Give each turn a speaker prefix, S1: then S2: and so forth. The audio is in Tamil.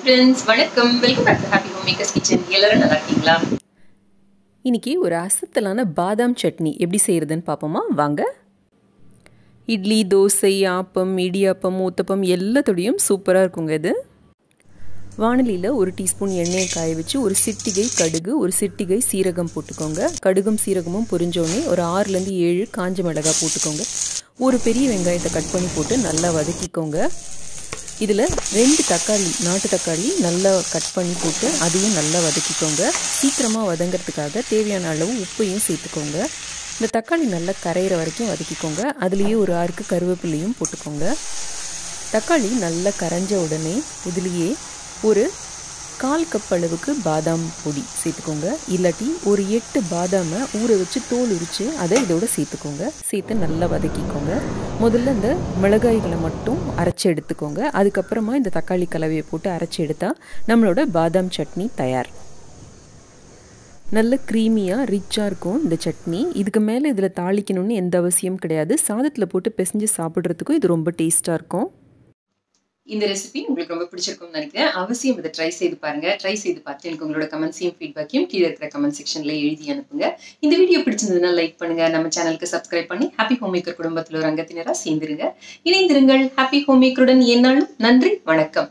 S1: friends, வணக்கம். Welcome back to happy home makers kitchen. எல்லாரும் நல்லா இருக்கீங்களா?
S2: இன்னைக்கு ஒரு அசத்தலான பாதாம் சட்னி எப்படி செய்கிறதுன்னு பார்ப்போமா? வாங்க. இட்லி, தோசை, ஆப்பம், இடியாப்பம், ஊத்தப்பம் எல்லாத்தோடையும் சூப்பராக இருக்குங்க இது. வானலியில் ஒரு டீஸ்பூன் எண்ணெயை காய வச்சு ஒரு சிட்டிகை கடுகு, ஒரு சிட்டிகை சீரகம் போட்டுக்கோங்க. கடுகும் சீரகமும் பொரிஞ்சோடனே ஒரு 6லேருந்து 7 காஞ்ச மிளகாய் போட்டுக்கோங்க. ஒரு பெரிய வெங்காயத்தை கட் பண்ணி போட்டு நல்லா வதக்கிக்கோங்க. இதில் 2 தக்காளி, நாட்டு தக்காளி நல்லா கட் பண்ணி போட்டு அதையும் நல்லா வதக்கிக்கோங்க. சீக்கிரமாக வதங்கிறதுக்காக தேவையான அளவு உப்பையும் சேர்த்துக்கோங்க. இந்த தக்காளி நல்லா கரையிற வரைக்கும் வதக்கிக்கோங்க. அதுலேயே ஒரு 6 கருவேப்பிலையும் போட்டுக்கோங்க. தக்காளி நல்லா கரைஞ்ச உடனே இதுலேயே ஒரு 1/4 கப் அளவுக்கு பாதாம் பொடி சேர்த்துக்கோங்க. இல்லாட்டி ஒரு 8 பாதாமை ஊற வச்சு தோல் உரித்து அதை இதோட சேர்த்துக்கோங்க. சேர்த்து நல்லா வதக்கிக்கோங்க. முதல்ல இந்த மிளகாய்களை மட்டும் அரைச்சி எடுத்துக்கோங்க. அதுக்கப்புறமா இந்த தக்காளி கலவையை போட்டு அரைச்சி எடுத்தால் நம்மளோட பாதாம் சட்னி தயார். நல்ல க்ரீமியாக ரிச்சாக இருக்கும் இந்த சட்னி. இதுக்கு மேலே இதில் தாளிக்கணும்னு எந்த அவசியம் கிடையாது. சாதத்தில் போட்டு பிசைஞ்சு சாப்பிட்றதுக்கும் இது ரொம்ப டேஸ்ட்டாக இருக்கும்.
S1: இந்த ரெசிபி உங்களுக்கு ரொம்ப பிடிச்சிருக்கும்னு நினைக்கிறேன். அவசியம் இதை ட்ரை செய்து பாருங்க. ட்ரை செய்து பார்த்து எனக்கு உங்களோட கமெண்ட்ஸையும் ஃபீட்பேக்கையும் கீழே இருக்கிற கமெண்ட் செக்ஷன்ல எழுதி அனுப்புங்க. இந்த வீடியோ பிடிச்சிருந்ததுன்னா லைக் பண்ணுங்க. நம்ம சேனலுக்கு சப்ஸ்கிரைப் பண்ணி ஹாப்பி ஹோம் மேக்கர் குடும்பத்தில் ஒரு அங்கத்தினராக சேர்ந்துருங்க. இணைந்திருங்கள். ஹாப்பி ஹோம் மேக்கருடன் எந்நாளும். நன்றி, வணக்கம்.